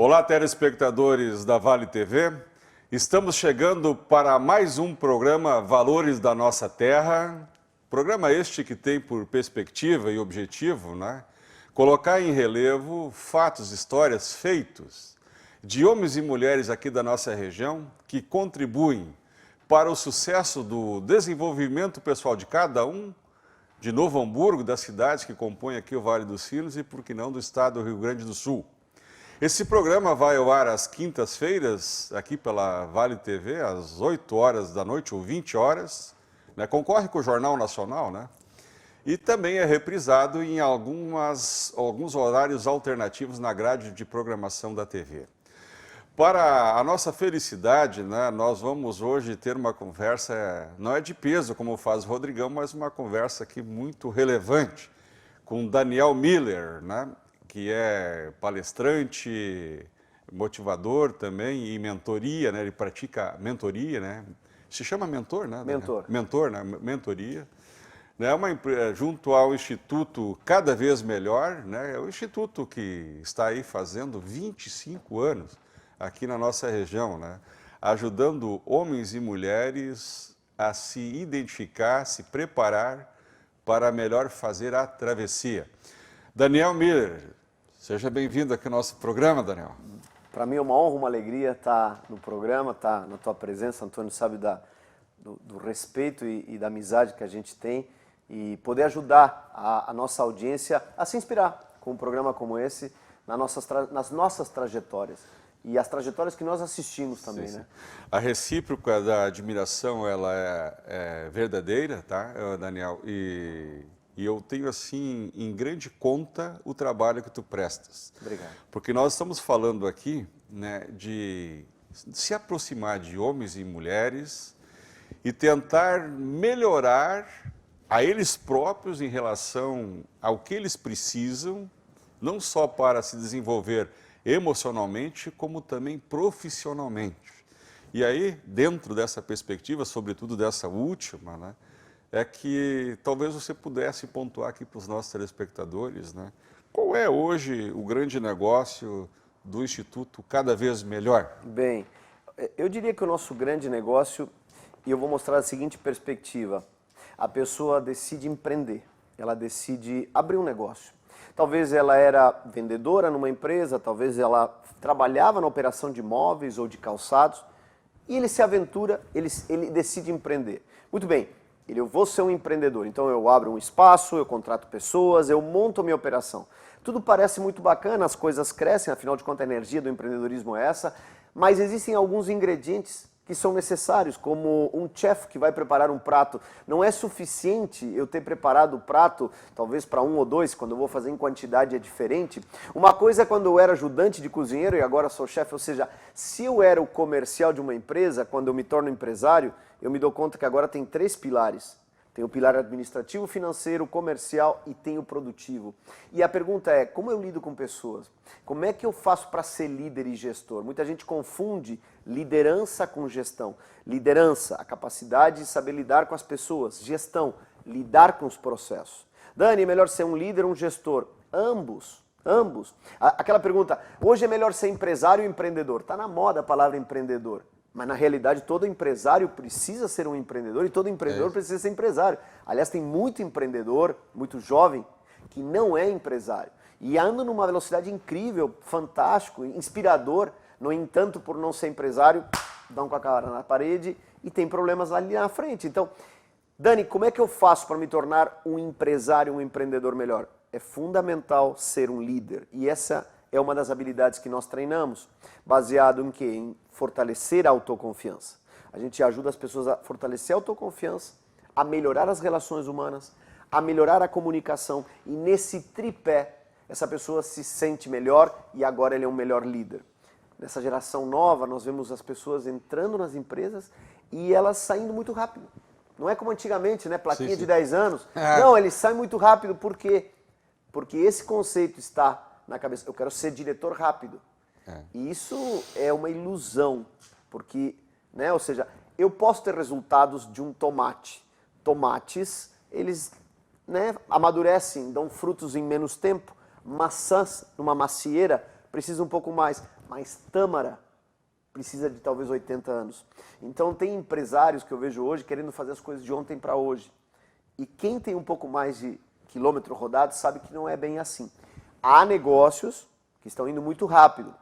Olá, telespectadores da Vale TV. Estamos chegando para mais um programa Valores da Nossa Terra. Programa este que tem por perspectiva e objetivo, colocar em relevo fatos, histórias, feitos de homens e mulheres aqui da nossa região que contribuem para o sucesso do desenvolvimento pessoal de cada um, de Novo Hamburgo, das cidades que compõem aqui o Vale dos Sinos e, por que não, do estado do Rio Grande do Sul. Esse programa vai ao ar às quintas-feiras, aqui pela Vale TV, às 8 horas da noite ou 20 horas, concorre com o Jornal Nacional, e também é reprisado em alguns horários alternativos na grade de programação da TV. Para a nossa felicidade, nós vamos hoje ter uma conversa, não é de peso como faz o Rodrigão, mas uma conversa aqui muito relevante com Daniel Miller, que é palestrante, motivador também e mentoria, ele pratica mentoria, se chama mentor, Mentor. Mentoria. Junto ao Instituto Cada Vez Melhor, é o instituto que está aí fazendo 25 anos aqui na nossa região, ajudando homens e mulheres a se identificar, se preparar para melhor fazer a travessia. Daniel Miller, seja bem-vindo aqui ao nosso programa, Daniel. Para mim é uma honra, uma alegria estar no programa, estar na tua presença. Antônio sabe do respeito e da amizade que a gente tem e poder ajudar a nossa audiência a se inspirar com um programa como esse nas nossas trajetórias e as trajetórias que nós assistimos também. Sim. A recíproca da admiração, ela é verdadeira, Daniel? E eu tenho, assim, em grande conta o trabalho que tu prestas. Obrigado. Porque nós estamos falando aqui, de se aproximar de homens e mulheres e tentar melhorar a eles próprios em relação ao que eles precisam, não só para se desenvolver emocionalmente, como também profissionalmente. E aí, dentro dessa perspectiva, sobretudo dessa última, é que talvez você pudesse pontuar aqui para os nossos telespectadores, qual é hoje o grande negócio do Instituto Cada Vez Melhor? Bem, eu diria que o nosso grande negócio, e eu vou mostrar a seguinte perspectiva, a pessoa decide empreender, ela decide abrir um negócio. Talvez ela era vendedora numa empresa, talvez ela trabalhava na operação de móveis ou de calçados, e ele se aventura, ele decide empreender. Muito bem. Eu vou ser um empreendedor, então eu abro um espaço, eu contrato pessoas, eu monto a minha operação. Tudo parece muito bacana, as coisas crescem, afinal de contas a energia do empreendedorismo é essa, mas existem alguns ingredientes que são necessários, como um chefe que vai preparar um prato. Não é suficiente eu ter preparado o prato, talvez para um ou dois, quando eu vou fazer em quantidade é diferente. Uma coisa é quando eu era ajudante de cozinheiro e agora sou chefe, ou seja, se eu era o comercial de uma empresa, quando eu me torno empresário, eu me dou conta que agora tem 3 pilares. Tem o pilar administrativo, financeiro, comercial e tem o produtivo. E a pergunta é, como eu lido com pessoas? Como é que eu faço para ser líder e gestor? Muita gente confunde liderança com gestão. Liderança, a capacidade de saber lidar com as pessoas. Gestão, lidar com os processos. Dani, é melhor ser um líder ou um gestor? Ambos. Aquela pergunta, hoje é melhor ser empresário ou empreendedor? Está na moda a palavra empreendedor. Mas, na realidade, todo empresário precisa ser um empreendedor e todo empreendedor precisa ser empresário. Aliás, tem muito empreendedor, muito jovem, que não é empresário. E anda numa velocidade incrível, fantástico, inspirador. No entanto, por não ser empresário, dão com a cara na parede e tem problemas ali na frente. Então, Dani, como é que eu faço para me tornar um empresário, um empreendedor melhor? É fundamental ser um líder. E essa é uma das habilidades que nós treinamos, baseado em quê? Em fortalecer a autoconfiança. A gente ajuda as pessoas a fortalecer a autoconfiança, a melhorar as relações humanas, a melhorar a comunicação e nesse tripé, essa pessoa se sente melhor e agora ele é um melhor líder. Nessa geração nova, nós vemos as pessoas entrando nas empresas e elas saindo muito rápido. Não é como antigamente, plaquinha de 10 anos. Não, eles saem muito rápido, por quê? Porque esse conceito está na cabeça, eu quero ser diretor rápido. E isso é uma ilusão, porque, ou seja, eu posso ter resultados de um tomate. Tomates, eles amadurecem, dão frutos em menos tempo. Maçãs, numa macieira, precisam um pouco mais. mas tâmara precisa de talvez 80 anos. Então tem empresários que eu vejo hoje querendo fazer as coisas de ontem para hoje. E quem tem um pouco mais de quilômetro rodado sabe que não é bem assim. Há negócios que estão indo muito rápido.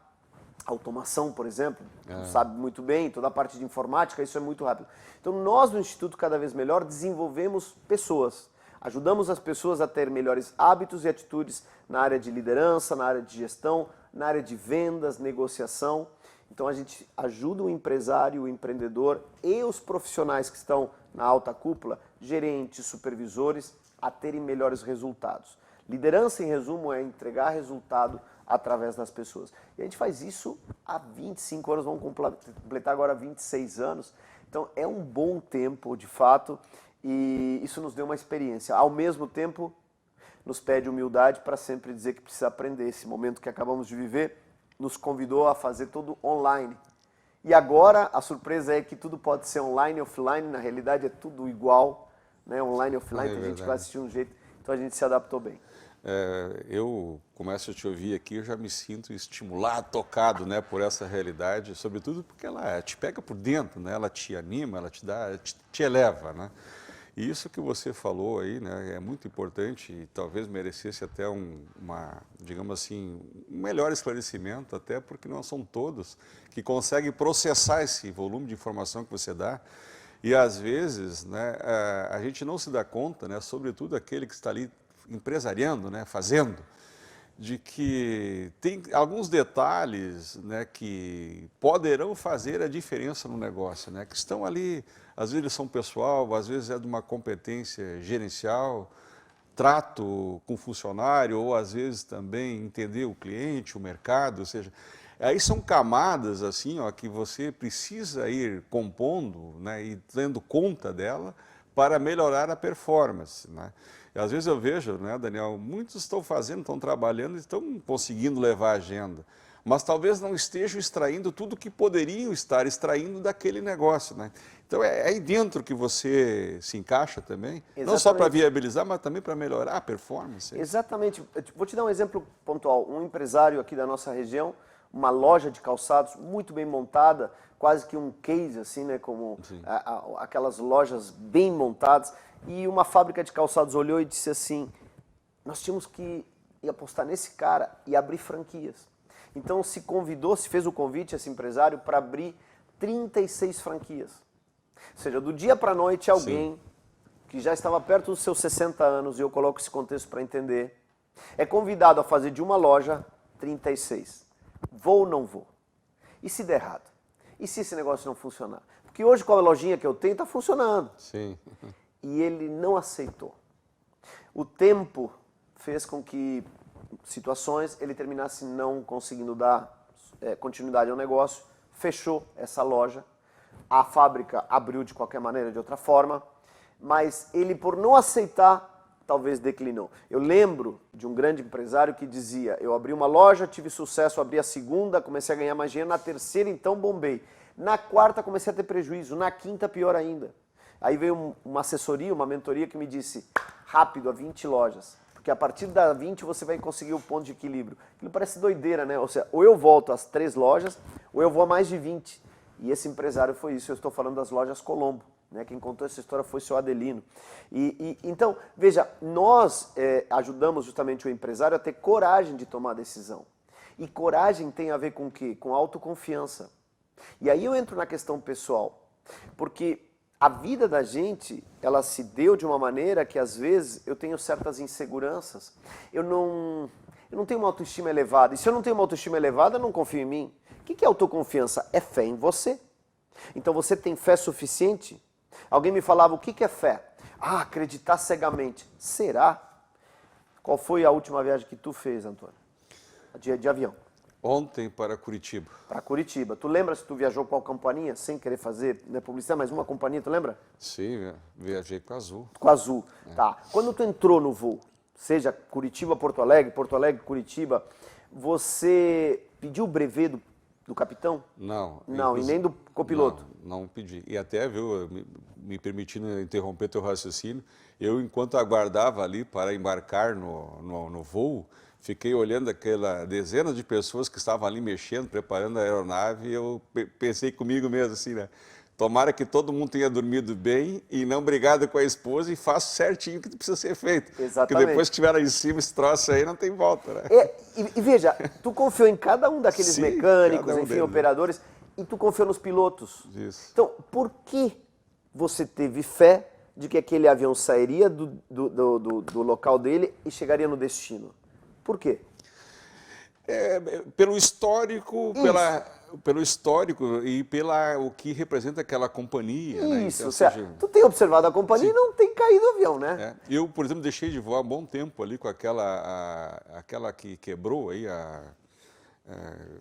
Automação, por exemplo, sabe muito bem, toda a parte de informática, isso é muito rápido. Então nós no Instituto Cada Vez Melhor desenvolvemos pessoas. Ajudamos as pessoas a ter melhores hábitos e atitudes na área de liderança, na área de gestão, na área de vendas, negociação. Então a gente ajuda o empresário, o empreendedor e os profissionais que estão na alta cúpula, gerentes, supervisores, a terem melhores resultados. Liderança, em resumo, é entregar resultado através das pessoas. E a gente faz isso há 25 anos, vamos completar agora 26 anos. Então é um bom tempo, de fato, e isso nos deu uma experiência. Ao mesmo tempo, nos pede humildade para sempre dizer que precisa aprender. Esse momento que acabamos de viver nos convidou a fazer tudo online. E agora a surpresa é que tudo pode ser online e offline, na realidade é tudo igual, né? Online e offline, tem gente que vai assistir de um jeito, então a gente se adaptou bem. Eu começo a te ouvir aqui, eu já me sinto estimulado, tocado, né, por essa realidade, sobretudo porque ela te pega por dentro, né, ela te anima, ela te dá, te eleva, né? E isso que você falou aí, né, é muito importante e talvez merecesse até digamos assim, um melhor esclarecimento, até porque não são todos que conseguem processar esse volume de informação que você dá. E às vezes, né, a gente não se dá conta, né, sobretudo aquele que está ali empresariando, né, fazendo, de que tem alguns detalhes, né, que poderão fazer a diferença no negócio, né, que estão ali, às vezes eles são pessoal, às vezes é de uma competência gerencial, trato com funcionário, ou às vezes também entender o cliente, o mercado, ou seja, aí são camadas assim, ó, que você precisa ir compondo, né, e tendo conta dela para melhorar a performance, né? E às vezes eu vejo, né, Daniel, muitos estão fazendo, estão trabalhando, estão conseguindo levar a agenda, mas talvez não estejam extraindo tudo que poderiam estar extraindo daquele negócio, né? Então é aí dentro que você se encaixa também, Exatamente. Não só para viabilizar, mas também para melhorar a performance. Exatamente. Vou te dar um exemplo pontual. Um empresário aqui da nossa região, uma loja de calçados muito bem montada, quase que um case, assim, né, como aquelas lojas bem montadas. E uma fábrica de calçados olhou e disse assim, nós tínhamos que ir apostar nesse cara e abrir franquias. Então se fez o convite, esse empresário, para abrir 36 franquias. Ou seja, do dia para a noite alguém que já estava perto dos seus 60 anos, e eu coloco esse contexto para entender, é convidado a fazer de uma loja 36. Vou ou não vou? E se der errado? E se esse negócio não funcionar? Porque hoje com a lojinha que eu tenho está funcionando. Sim. E ele não aceitou. O tempo fez com que situações ele terminasse não conseguindo dar continuidade ao negócio, fechou essa loja, a fábrica abriu de qualquer maneira, de outra forma, mas ele por não aceitar, talvez declinou. Eu lembro de um grande empresário que dizia, eu abri uma loja, tive sucesso, abri a segunda, comecei a ganhar mais dinheiro, na terceira então bombei, na quarta comecei a ter prejuízo, na quinta pior ainda. Aí veio uma assessoria, uma mentoria que me disse, rápido, a 20 lojas. Porque a partir da 20 você vai conseguir o ponto de equilíbrio. Aquilo parece doideira, né? Ou seja, ou eu volto às 3 lojas, ou eu vou a mais de 20. E esse empresário foi isso, eu estou falando das lojas Colombo. Né? Quem contou essa história foi o seu Adelino. Então, veja, nós ajudamos justamente o empresário a ter coragem de tomar a decisão. E coragem tem a ver com o quê? Com autoconfiança. E aí eu entro na questão pessoal. Porque a vida da gente, ela se deu de uma maneira que às vezes eu tenho certas inseguranças. Eu não tenho uma autoestima elevada. E se eu não tenho uma autoestima elevada, eu não confio em mim. O que é autoconfiança? É fé em você. Então você tem fé suficiente? Alguém me falava, o que é fé? Ah, acreditar cegamente. Será? Qual foi a última viagem que tu fez, Antônio? De avião. Ontem para Curitiba. Para Curitiba. Tu lembra se tu viajou com a companhia, sem querer fazer publicidade, mas uma companhia, tu lembra? Sim, viajei com a Azul. Com a Azul, tá. Quando tu entrou no voo, seja Curitiba, Porto Alegre, Curitiba, você pediu o brevet do capitão? Não. Não, e nem do copiloto? Não pedi. E até, viu, me permitindo interromper teu raciocínio, eu, enquanto aguardava ali para embarcar no voo, Fiquei olhando aquela dezena de pessoas que estavam ali mexendo, preparando a aeronave, e eu pensei comigo mesmo assim, né? Tomara que todo mundo tenha dormido bem e não brigado com a esposa e faça certinho o que precisa ser feito. Exatamente. Porque depois que estiver lá em cima, esse troço aí não tem volta, né? E veja, tu confiou em cada um daqueles Sim, mecânicos, cada um enfim, deles. operadores, e tu confiou nos pilotos. Isso. Então, por que você teve fé de que aquele avião sairia do local dele e chegaria no destino? Por quê? Pelo histórico, pelo histórico e pela o que representa aquela companhia. Né? Isso, Então, certo. Tu tem observado a companhia e não tem caído o avião, né? Eu, por exemplo, deixei de voar um bom tempo ali com aquela que quebrou aí,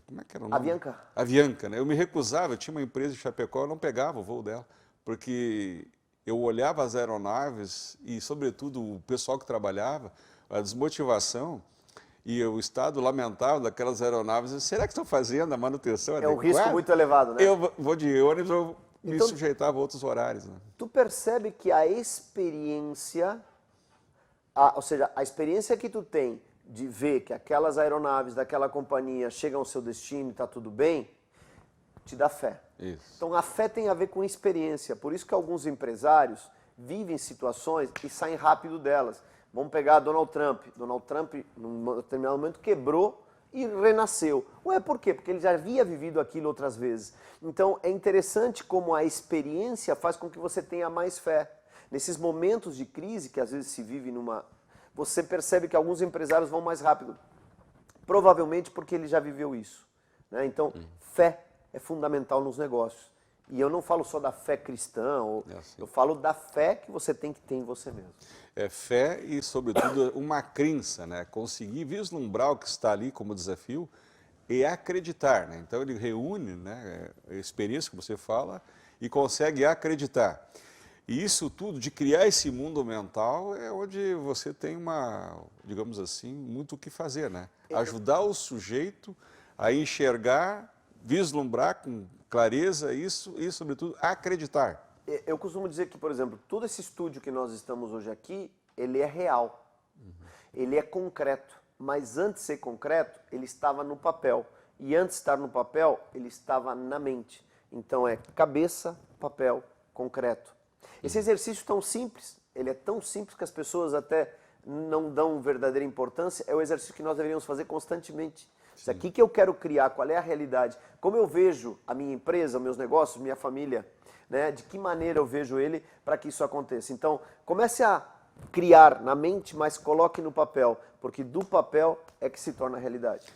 como é que era o nome? Avianca. Avianca, né? Eu me recusava, eu tinha uma empresa de Chapecó, eu não pegava o voo dela, porque eu olhava as aeronaves e, sobretudo, o pessoal que trabalhava, a desmotivação e o estado lamentável daquelas aeronaves. Será que estão fazendo a manutenção É um adequada? risco muito elevado, né? Eu vou de ônibus, eu me Então, sujeitava a outros horários. Né? Tu percebe que a experiência, ou seja, a experiência que tu tem de ver que aquelas aeronaves daquela companhia chegam ao seu destino e está tudo bem, te dá fé. Isso. Então a fé tem a ver com experiência, por isso que alguns empresários vivem situações e saem rápido delas. Vamos pegar Donald Trump. Donald Trump, num determinado momento, quebrou e renasceu. Ué, por quê? Porque ele já havia vivido aquilo outras vezes. Então é interessante como a experiência faz com que você tenha mais fé. Nesses momentos de crise que às vezes se vive você percebe que alguns empresários vão mais rápido. Provavelmente porque ele já viveu isso. Né? Então, fé é fundamental nos negócios. E eu não falo só da fé cristã, eu falo da fé que você tem que ter em você mesmo. É fé e, sobretudo, uma crença, né? Conseguir vislumbrar o que está ali como desafio e acreditar, né? Então, ele reúne, né, a experiência que você fala e consegue acreditar. E isso tudo, de criar esse mundo mental, é onde você tem digamos assim, muito o que fazer, né? Ajudar o sujeito a enxergar, vislumbrar com clareza isso e, sobretudo, acreditar. Eu costumo dizer que, por exemplo, todo esse estúdio que nós estamos hoje aqui, ele é real, ele é concreto, mas antes de ser concreto, ele estava no papel. E antes de estar no papel, ele estava na mente. Então é cabeça, papel, concreto. Esse exercício tão simples, ele é tão simples que as pessoas até não dão verdadeira importância, é o exercício que nós deveríamos fazer constantemente. Isso aqui que eu quero criar, qual é a realidade? Como eu vejo a minha empresa, meus negócios, minha família, né? De que maneira eu vejo ele para que isso aconteça? Então, comece a criar na mente, mas coloque no papel, porque do papel é que se torna realidade.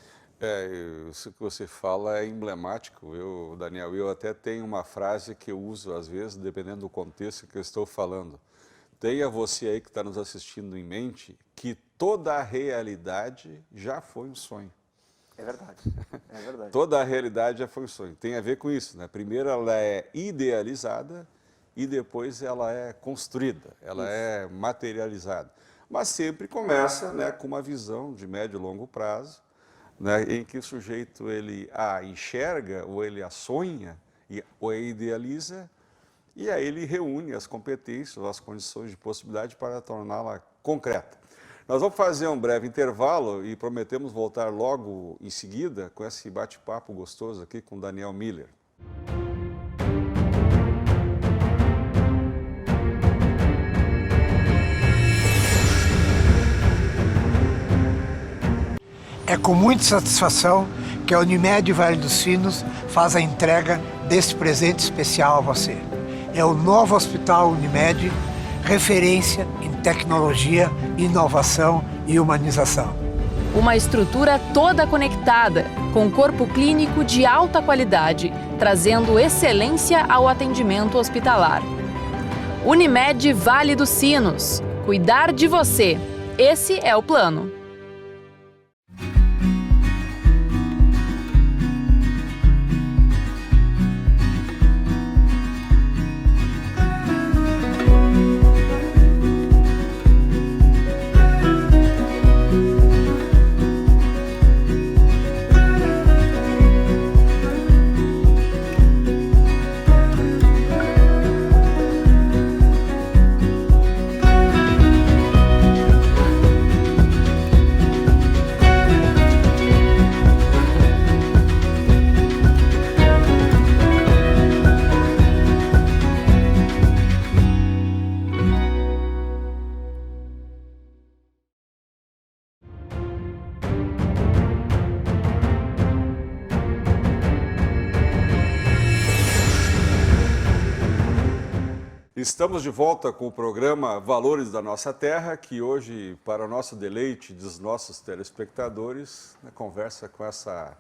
Isso que você fala é emblemático. Daniel, eu até tenho uma frase que eu uso às vezes, dependendo do contexto que eu estou falando. Tenha você aí que está nos assistindo em mente que toda a realidade já foi um sonho. É verdade, é verdade. Toda a realidade já foi um sonho. Tem a ver com isso, né? Primeiro ela é idealizada e depois ela é construída, ela é materializada. Mas sempre começa, né, com uma visão de médio e longo prazo, né, em que o sujeito ele a enxerga ou ele a sonha ou a idealiza e aí ele reúne as competências, as condições de possibilidade para torná-la concreta. Nós vamos fazer um breve intervalo e prometemos voltar logo em seguida com esse bate-papo gostoso aqui com Daniel Miller. É com muita satisfação que a Unimed Vale dos Sinos faz a entrega deste presente especial a você. É o novo Hospital Unimed, referência em tecnologia, inovação e humanização. Uma estrutura toda conectada, com corpo clínico de alta qualidade, trazendo excelência ao atendimento hospitalar. Unimed Vale dos Sinos. Cuidar de você. Esse é o plano. Estamos de volta com o programa Valores da Nossa Terra, que hoje, para o nosso deleite dos nossos telespectadores, conversa com essa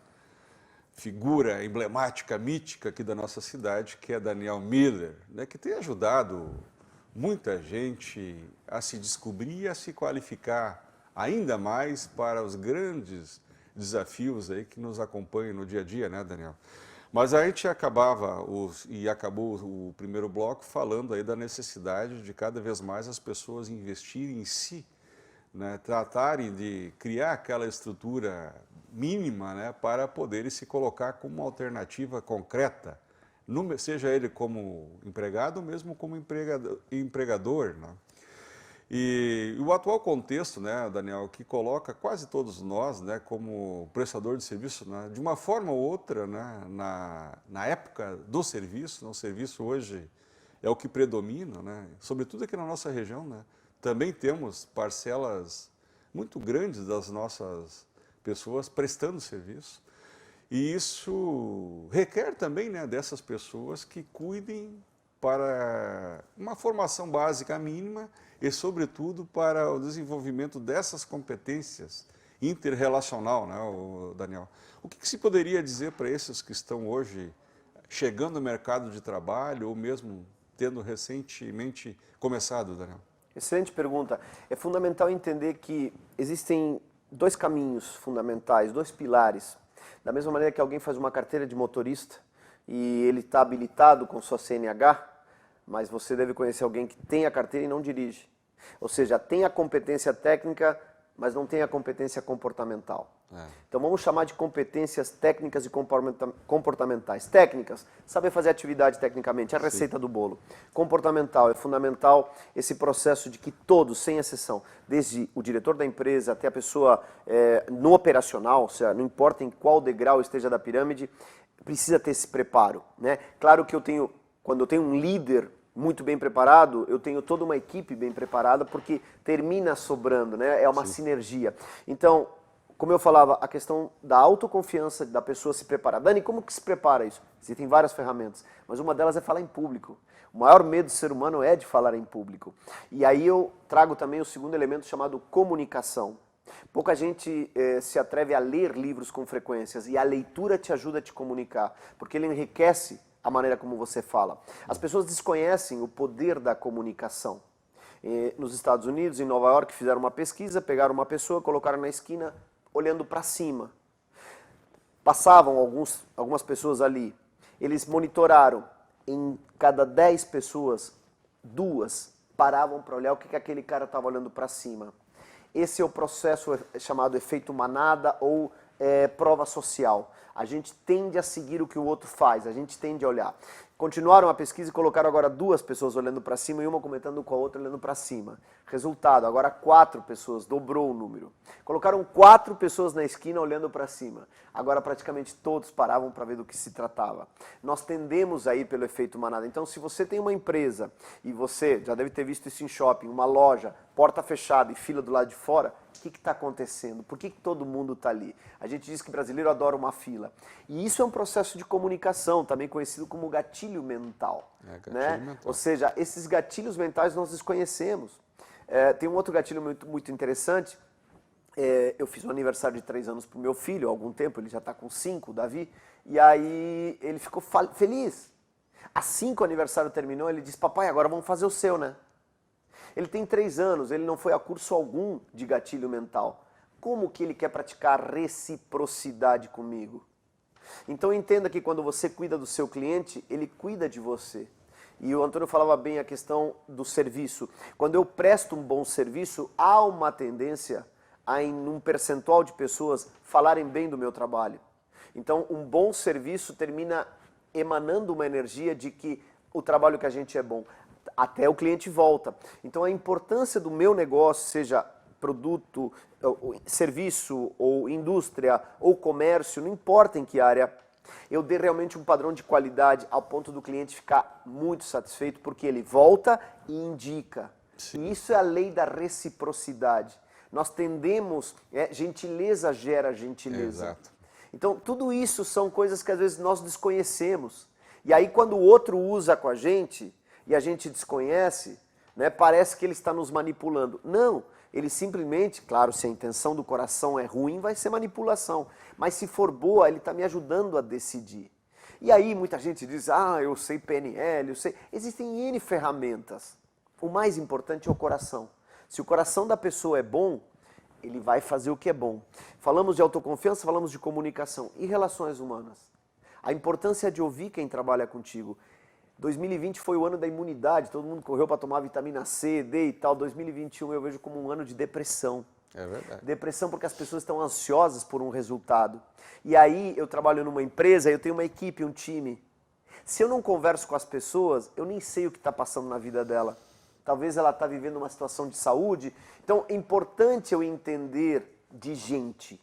figura emblemática, mítica aqui da nossa cidade, que é Daniel Miller, que tem ajudado muita gente a se descobrir e a se qualificar ainda mais para os grandes desafios aí que nos acompanham no dia a dia, né, Daniel? Mas a gente acabou o primeiro bloco falando aí da necessidade de cada vez mais as pessoas investirem em si, né, tratarem de criar aquela estrutura mínima, né, para poderem se colocar como uma alternativa concreta, seja ele como empregado ou mesmo como empregador, né? E o atual contexto, né, Daniel, que coloca quase todos nós, né, como prestador de serviço, né, de uma forma ou outra, né, na época do serviço, o serviço hoje é o que predomina, né, sobretudo aqui na nossa região, né, também temos parcelas muito grandes das nossas pessoas prestando serviço, e isso requer também, né, dessas pessoas que cuidem para uma formação básica mínima e, sobretudo, para o desenvolvimento dessas competências interrelacional, né, Daniel? O que se poderia dizer para esses que estão hoje chegando no mercado de trabalho ou mesmo tendo recentemente começado, Daniel? Excelente pergunta. É fundamental entender que existem dois caminhos fundamentais, dois pilares. Da mesma maneira que alguém faz uma carteira de motorista e ele está habilitado com sua CNH, mas você deve conhecer alguém que tem a carteira e não dirige. Ou seja, tem a competência técnica, mas não tem a competência comportamental. Então vamos chamar de competências técnicas e comportamentais. Técnicas, saber fazer atividade tecnicamente, a receita do bolo. Comportamental, é fundamental esse processo de que todos, sem exceção, desde o diretor da empresa até a pessoa no operacional, ou seja, não importa em qual degrau esteja da pirâmide, precisa ter esse preparo, né? Claro que quando eu tenho um líder muito bem preparado, eu tenho toda uma equipe bem preparada, porque termina sobrando, né? É uma sinergia. Então, como eu falava, a questão da autoconfiança da pessoa se preparar. Dani, como que se prepara isso? Existem várias ferramentas, mas uma delas é falar em público. O maior medo do ser humano é de falar em público. E aí eu trago também o segundo elemento chamado comunicação. Pouca gente se atreve a ler livros com frequências e a leitura te ajuda a te comunicar, porque ele enriquece a maneira como você fala. As pessoas desconhecem o poder da comunicação. Nos Estados Unidos, em Nova York, fizeram uma pesquisa, pegaram uma pessoa, colocaram na esquina, olhando para cima. Passavam algumas pessoas ali. Eles monitoraram. Em cada 10 pessoas, 2 paravam para olhar o que aquele cara estava olhando para cima. Esse é o processo chamado efeito manada ou prova social. A gente tende a seguir o que o outro faz, a gente tende a olhar. Continuaram a pesquisa e colocaram agora 2 pessoas olhando para cima e uma comentando com a outra olhando para cima. Resultado, agora 4 pessoas, dobrou o número. Colocaram 4 pessoas na esquina olhando para cima. Agora praticamente todos paravam para ver do que se tratava. Nós tendemos a ir pelo efeito manada. Então, se você tem uma empresa e você já deve ter visto isso em shopping, uma loja, porta fechada e fila do lado de fora, o que está acontecendo? Por que todo mundo está ali? A gente diz que brasileiro adora uma fila. E isso é um processo de comunicação, também conhecido como gatilho mental. Gatilho mental. Ou seja, esses gatilhos mentais nós desconhecemos. Tem um outro gatilho muito interessante. Eu fiz um aniversário de 3 anos para o meu filho há algum tempo, ele já está com 5, o Davi, e aí ele ficou feliz. Assim que o aniversário terminou, ele disse, papai, agora vamos fazer o seu, né? Ele tem 3 anos, ele não foi a curso algum de gatilho mental. Como que ele quer praticar reciprocidade comigo? Então entenda que quando você cuida do seu cliente, ele cuida de você. E o Antônio falava bem a questão do serviço. Quando eu presto um bom serviço, há uma tendência a, em um percentual de pessoas, falarem bem do meu trabalho. Então um bom serviço termina emanando uma energia de que o trabalho que a gente é bom. Até o cliente volta. Então a importância do meu negócio, seja produto, serviço, ou indústria, ou comércio, não importa em que área, eu dê realmente um padrão de qualidade ao ponto do cliente ficar muito satisfeito, porque ele volta e indica. Sim. E isso é a lei da reciprocidade. Nós tendemos, gentileza gera gentileza. Exato. Então tudo isso são coisas que às vezes nós desconhecemos. E aí quando o outro usa com a gente, e a gente desconhece, né, parece que ele está nos manipulando. Não, ele simplesmente, claro, se a intenção do coração é ruim, vai ser manipulação. Mas se for boa, ele está me ajudando a decidir. E aí muita gente diz, eu sei PNL, eu sei... Existem N ferramentas. O mais importante é o coração. Se o coração da pessoa é bom, ele vai fazer o que é bom. Falamos de autoconfiança, falamos de comunicação e relações humanas. A importância de ouvir quem trabalha contigo. 2020 foi o ano da imunidade, todo mundo correu para tomar vitamina C, D e tal. 2021 eu vejo como um ano de depressão. É verdade. Depressão porque as pessoas estão ansiosas por um resultado. E aí eu trabalho numa empresa, eu tenho uma equipe, um time. Se eu não converso com as pessoas, eu nem sei o que está passando na vida dela. Talvez ela está vivendo uma situação de saúde. Então é importante eu entender de gente,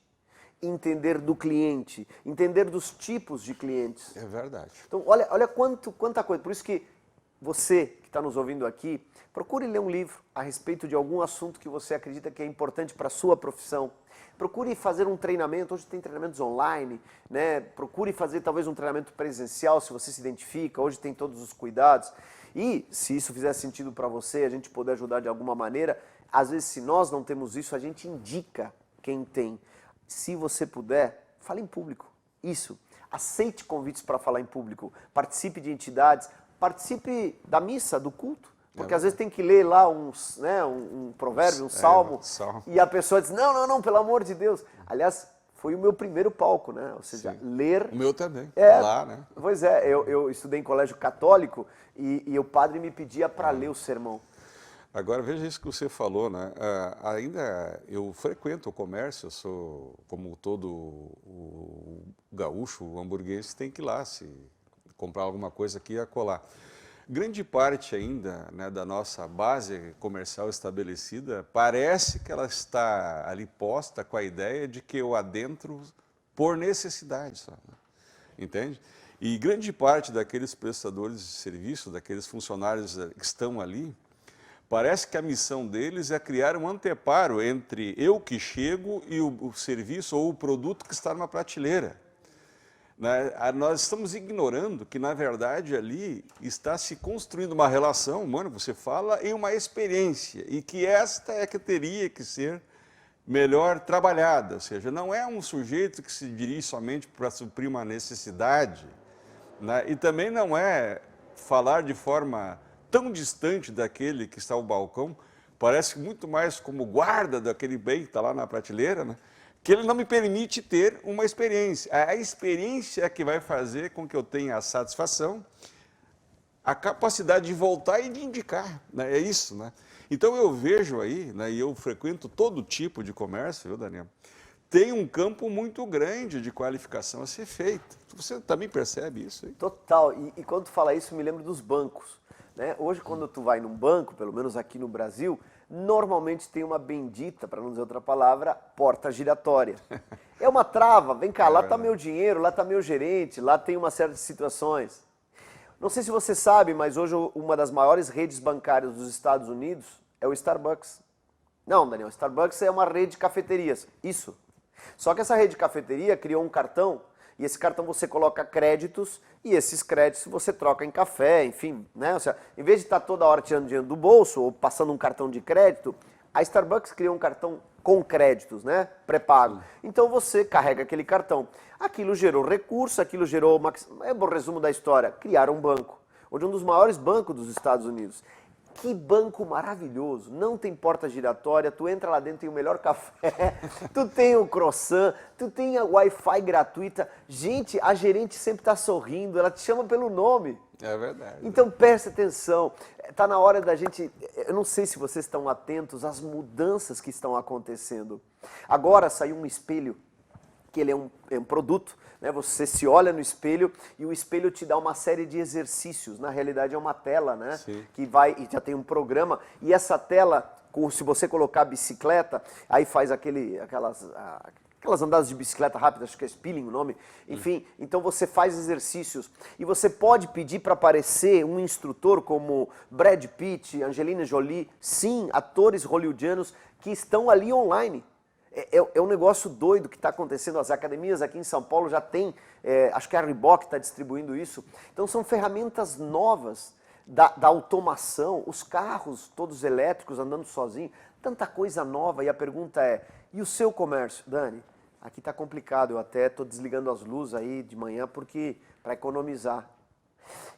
entender do cliente, entender dos tipos de clientes. É verdade. Então olha quanta coisa. Por isso que você que está nos ouvindo aqui, procure ler um livro a respeito de algum assunto que você acredita que é importante para a sua profissão. Procure fazer um treinamento, hoje tem treinamentos online, né? Procure fazer talvez um treinamento presencial se você se identifica, hoje tem todos os cuidados. E se isso fizer sentido para você, a gente poder ajudar de alguma maneira, às vezes se nós não temos isso, a gente indica quem tem. Se você puder, fale em público. Isso. Aceite convites para falar em público. Participe de entidades, participe da missa, do culto. Porque às vezes tem que ler lá um provérbio, um salmo, e a pessoa diz, não, pelo amor de Deus. Aliás, foi o meu primeiro palco, né? Ou seja, ler... O meu também, lá, né? Pois é, eu estudei em colégio católico e o padre me pedia para ler o sermão. Agora, veja isso que você falou, né? Ainda eu frequento o comércio, eu sou, como todo o gaúcho, o hamburguês, tem que ir lá se comprar alguma coisa aqui e acolá. Grande parte ainda, né, da nossa base comercial estabelecida, parece que ela está ali posta com a ideia de que eu adentro por necessidade, sabe? Entende? E grande parte daqueles prestadores de serviço, daqueles funcionários que estão ali, parece que a missão deles é criar um anteparo entre eu que chego e o serviço ou o produto que está numa prateleira. Nós estamos ignorando que, na verdade, ali está se construindo uma relação, mano, você fala, em uma experiência, e que esta é que teria que ser melhor trabalhada, ou seja, não é um sujeito que se dirige somente para suprir uma necessidade, né? E também não é falar de forma tão distante daquele que está ao balcão, parece muito mais como guarda daquele bem que está lá na prateleira, né? Que ele não me permite ter uma experiência. A experiência é que vai fazer com que eu tenha a satisfação, a capacidade de voltar e de indicar, né? É isso, né? Então eu vejo aí, né, e eu frequento todo tipo de comércio, viu, Daniel? Tem um campo muito grande de qualificação a ser feito. Você também percebe isso aí? Total. E quando tu fala isso, me lembro dos bancos, né? Hoje, quando tu vai num banco, pelo menos aqui no Brasil, normalmente tem uma bendita, para não dizer outra palavra, porta giratória. É uma trava, vem cá, lá está meu dinheiro, lá está meu gerente, lá tem uma série de situações. Não sei se você sabe, mas hoje uma das maiores redes bancárias dos Estados Unidos é o Starbucks. Não, Daniel, o Starbucks é uma rede de cafeterias, isso. Só que essa rede de cafeteria criou um cartão, e esse cartão você coloca créditos, e esses créditos você troca em café, enfim, né? Ou seja, em vez de estar toda hora tirando dinheiro do bolso ou passando um cartão de crédito, a Starbucks criou um cartão com créditos, né? Pré-pago. Então você carrega aquele cartão. Aquilo gerou recurso, aquilo gerou... É o resumo da história. Criaram um banco. Hoje é um dos maiores bancos dos Estados Unidos. Que banco maravilhoso, não tem porta giratória, tu entra lá dentro, tem o melhor café, tu tem o croissant, tu tem a Wi-Fi gratuita. Gente, a gerente sempre está sorrindo, ela te chama pelo nome. É verdade. Então preste atenção, está na hora da gente, eu não sei se vocês estão atentos às mudanças que estão acontecendo. Agora saiu um espelho, que ele é um produto, né? Você se olha no espelho e o espelho te dá uma série de exercícios. Na realidade é uma tela, né? Sim. Que vai e já tem um programa. E essa tela, se você colocar a bicicleta, aí faz aquelas andadas de bicicleta rápida, acho que é spinning o nome. Enfim, então você faz exercícios. E você pode pedir para aparecer um instrutor como Brad Pitt, Angelina Jolie, sim, atores hollywoodianos que estão ali online. É um negócio doido que está acontecendo. As academias aqui em São Paulo já tem, acho que a Reebok está distribuindo isso. Então são ferramentas novas, da automação, os carros todos elétricos andando sozinhos, tanta coisa nova. E a pergunta é, e o seu comércio? Dani, aqui está complicado, eu até estou desligando as luzes aí de manhã para economizar.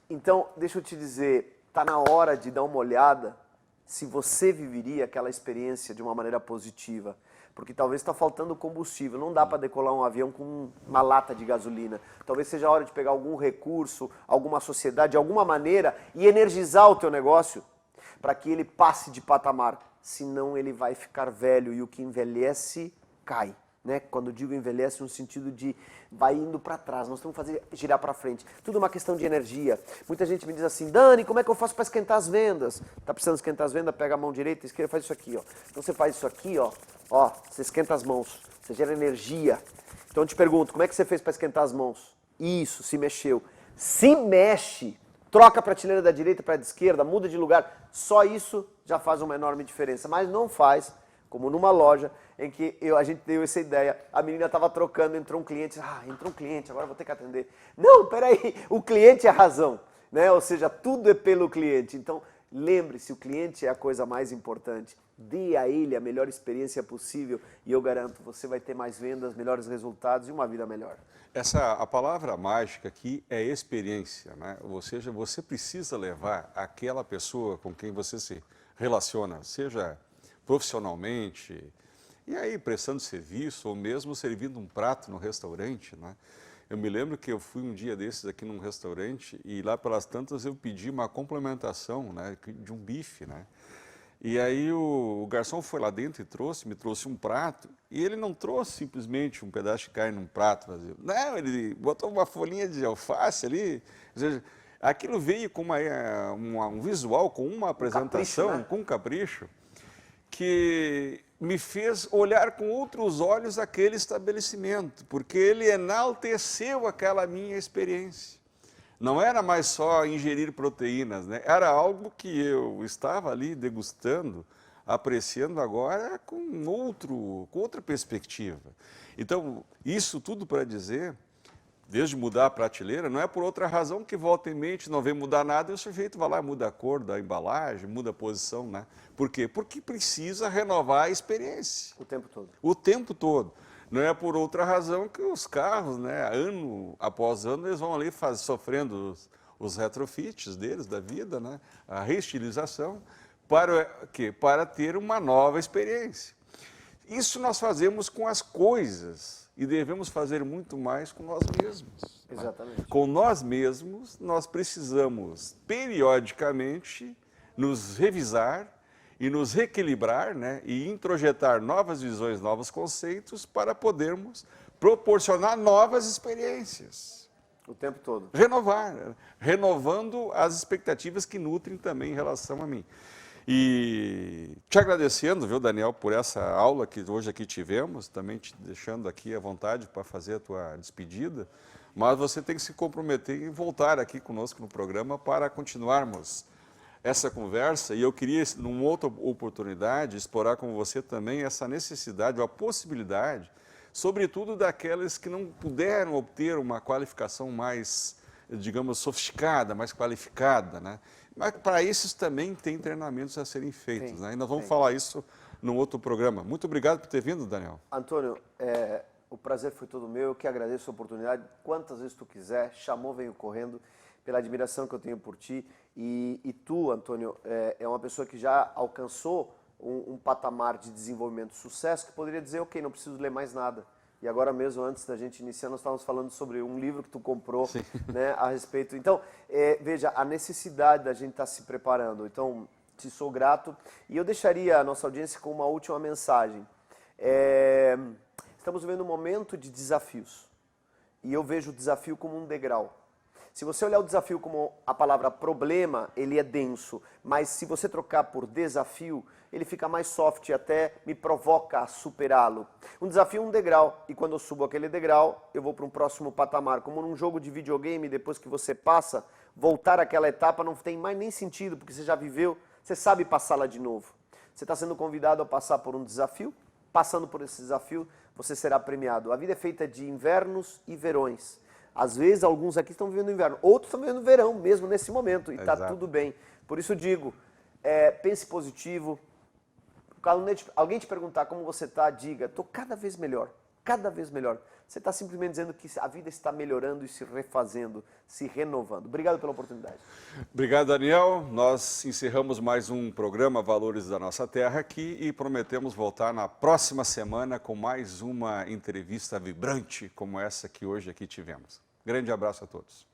Então, deixa eu te dizer, está na hora de dar uma olhada se você viveria aquela experiência de uma maneira positiva. Porque talvez está faltando combustível, não dá para decolar um avião com uma lata de gasolina. Talvez seja a hora de pegar algum recurso, alguma sociedade, de alguma maneira e energizar o teu negócio para que ele passe de patamar. Senão ele vai ficar velho e o que envelhece cai. Né? Quando eu digo envelhece no sentido de vai indo para trás, nós temos que fazer girar para frente. Tudo uma questão de energia. Muita gente me diz assim, Dani, como é que eu faço para esquentar as vendas? Tá precisando esquentar as vendas? Pega a mão direita, esquerda, faz isso aqui, ó. Então você faz isso aqui, ó, você esquenta as mãos, você gera energia. Então eu te pergunto, como é que você fez para esquentar as mãos? Isso, se mexeu. Se mexe, troca a prateleira da direita para a esquerda, muda de lugar, só isso já faz uma enorme diferença, mas não faz como numa loja em que a gente deu essa ideia, a menina estava trocando, entrou um cliente, entrou um cliente, agora vou ter que atender. Não, peraí, o cliente é a razão, né? Ou seja, tudo é pelo cliente. Então, lembre-se, o cliente é a coisa mais importante. Dê a ele a melhor experiência possível e eu garanto, você vai ter mais vendas, melhores resultados e uma vida melhor. A palavra mágica aqui é experiência, né? Ou seja, você precisa levar aquela pessoa com quem você se relaciona, seja profissionalmente, e aí prestando serviço ou mesmo servindo um prato no restaurante, né? Eu me lembro que eu fui um dia desses aqui num restaurante e lá pelas tantas eu pedi uma complementação, né, de um bife, né? E aí o garçom foi lá dentro e me trouxe um prato, e ele não trouxe simplesmente um pedaço de carne num prato vazio. Não, ele botou uma folhinha de alface ali, ou seja, aquilo veio com um visual, com uma apresentação, capricho, né? Com um capricho, que me fez olhar com outros olhos aquele estabelecimento, porque ele enalteceu aquela minha experiência. Não era mais só ingerir proteínas, né? Era algo que eu estava ali degustando, apreciando agora com outra perspectiva. Então, isso tudo para dizer, desde mudar a prateleira, não é por outra razão que volta em mente, não vem mudar nada e o sujeito vai lá e muda a cor da embalagem, muda a posição, né? Por quê? Porque precisa renovar a experiência. O tempo todo. O tempo todo. Não é por outra razão que os carros, né, ano após ano, eles vão ali sofrendo os retrofits deles, da vida, né, a reestilização, para quê? Para ter uma nova experiência. Isso nós fazemos com as coisas e devemos fazer muito mais com nós mesmos. Exatamente. Com nós mesmos, nós precisamos periodicamente nos revisar e nos reequilibrar, né, e introjetar novas visões, novos conceitos para podermos proporcionar novas experiências. O tempo todo. Renovando as expectativas que nutrem também em relação a mim. E te agradecendo, viu, Daniel, por essa aula que hoje aqui tivemos, também te deixando aqui à vontade para fazer a tua despedida, mas você tem que se comprometer em voltar aqui conosco no programa para continuarmos essa conversa, e eu queria, numa outra oportunidade, explorar com você também essa necessidade, ou a possibilidade, sobretudo daquelas que não puderam obter uma qualificação mais, digamos, sofisticada, mais qualificada, né? Mas para esses também tem treinamentos a serem feitos, né? E nós vamos falar isso num outro programa. Muito obrigado por ter vindo, Daniel. Antônio, o prazer foi todo meu, eu que agradeço a oportunidade. Quantas vezes tu quiser, chamou, venho correndo, pela admiração que eu tenho por ti. E tu, Antônio, é uma pessoa que já alcançou um patamar de desenvolvimento de sucesso que poderia dizer, ok, não preciso ler mais nada. E agora mesmo, antes da gente iniciar, nós estávamos falando sobre um livro que tu comprou, né, a respeito. Então, veja, a necessidade da gente estar se preparando. Então, te sou grato. E eu deixaria a nossa audiência com uma última mensagem. Estamos vivendo um momento de desafios. E eu vejo o desafio como um degrau. Se você olhar o desafio como a palavra problema, ele é denso. Mas se você trocar por desafio, ele fica mais soft e até me provoca a superá-lo. Um desafio é um degrau. E quando eu subo aquele degrau, eu vou para um próximo patamar. Como num jogo de videogame, depois que você passa, voltar àquela etapa não tem mais nem sentido, porque você já viveu, você sabe passá-la de novo. Você está sendo convidado a passar por um desafio. Passando por esse desafio, você será premiado. A vida é feita de invernos e verões. Às vezes, alguns aqui estão vivendo inverno, outros estão vivendo verão, mesmo nesse momento, e está Exato. tudo bem. Por isso eu digo, pense positivo. Alguém te perguntar como você está, diga, estou cada vez melhor, cada vez melhor. Você está simplesmente dizendo que a vida está melhorando e se refazendo, se renovando. Obrigado pela oportunidade. Obrigado, Daniel. Nós encerramos mais um programa Valores da Nossa Terra aqui e prometemos voltar na próxima semana com mais uma entrevista vibrante como essa que hoje aqui tivemos. Grande abraço a todos.